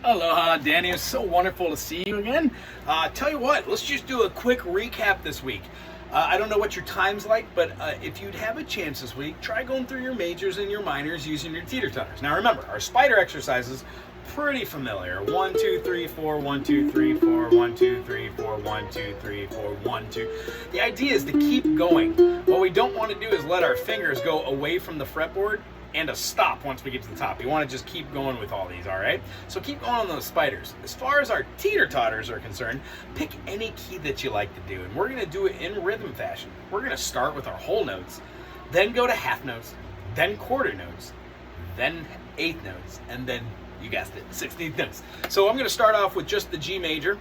Aloha, Dani. It's so wonderful to see you again. Tell you what, let's just do a quick recap this week. I don't know what your time's like, but if you'd have a chance this week, try going through your majors and your minors using your teeter-totters. Now remember, our spider exercises, pretty familiar. 1, 2, 3, 4, 1, 2, 3, 4, 1, 2, 3, 4, 1, 2, 3, 4, 1, 2. The idea is to keep going. What we don't want to do is let our fingers go away from the fretboard and a stop once we get to the top. You want to just keep going with all these, all right? So keep going on those spiders. As far as our teeter-totters are concerned, pick any key that you like to do, and we're gonna do it in rhythm fashion. We're gonna start with our whole notes, then go to half notes, then quarter notes, then eighth notes, and then, you guessed it, 16th notes. So I'm gonna start off with just the G major.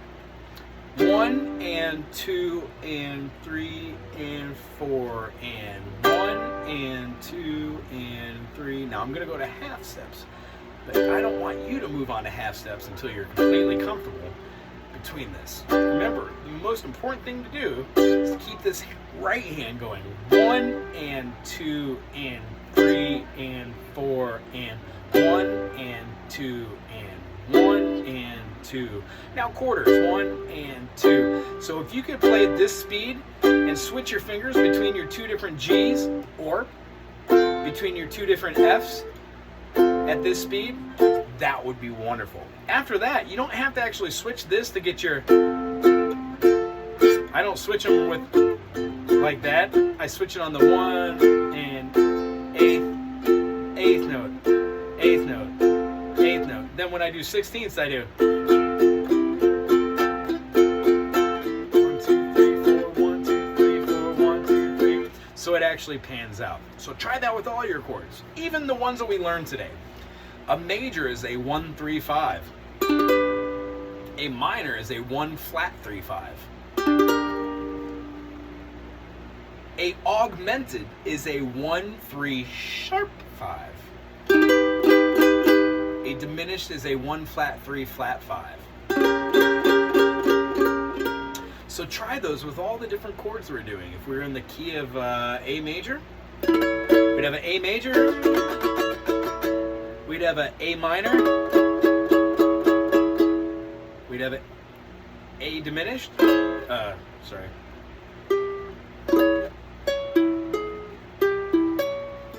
1 and 2 and 3 and 4 and 1 and 2 and 3. Now I'm going to go to half steps, but I don't want you to move on to half steps until you're completely comfortable between this. Remember, the most important thing to do is to keep this right hand going. 1 and 2 and 3 and 4 and 1 and 2 and 1 and 2. Now quarters, 1 and 2. So if you could play at this speed and switch your fingers between your two different G's or between your two different F's at this speed, that would be wonderful. After that, you don't have to actually switch this to get your... I don't switch them with like that. I switch it on the 1 and eighth note, eighth note, eighth note. Then when I do 16ths, I do 1, 2, 3, 4, 1, 2, 3, 4, 1, 2, 3. So it actually pans out. So try that with all your chords, even the ones that we learned today. A major is a 1, 3, 5. A minor is a 1 flat 3, 5. A augmented is a 1, 3 sharp 5. A diminished is a 1 flat 3 flat 5. So try those with all the different chords we're doing. If we're in the key of A major, we'd have an A major, we'd have an A minor, we'd have an A diminished, sorry.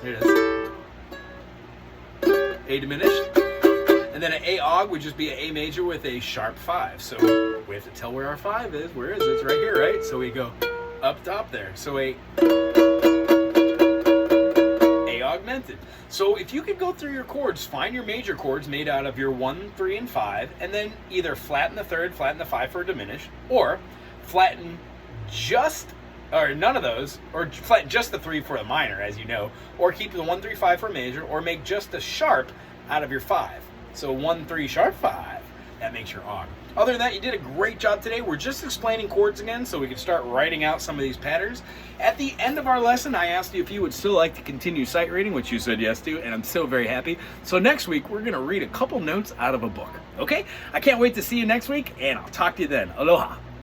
Here it is. A diminished. And then an A aug would just be an A major with a sharp 5. So we have to tell where our 5 is. Where is it? It's right here, right? So we go up top there. So A augmented. So if you could go through your chords, find your major chords made out of your 1, 3, and 5, and then either flatten the third, flatten the 5 for a diminished, or flatten just, or none of those, or flatten just the 3 for a minor, as you know, or keep the 1, 3, 5 for a major, or make just a sharp out of your 5. So 1, 3 sharp 5, that makes your aug. Other than that, you did a great job today. We're just explaining chords again so we can start writing out some of these patterns. At the end of our lesson, I asked you if you would still like to continue sight reading, which you said yes to, and I'm so very happy. So next week, we're gonna read a couple notes out of a book, okay? I can't wait to see you next week, and I'll talk to you then. Aloha.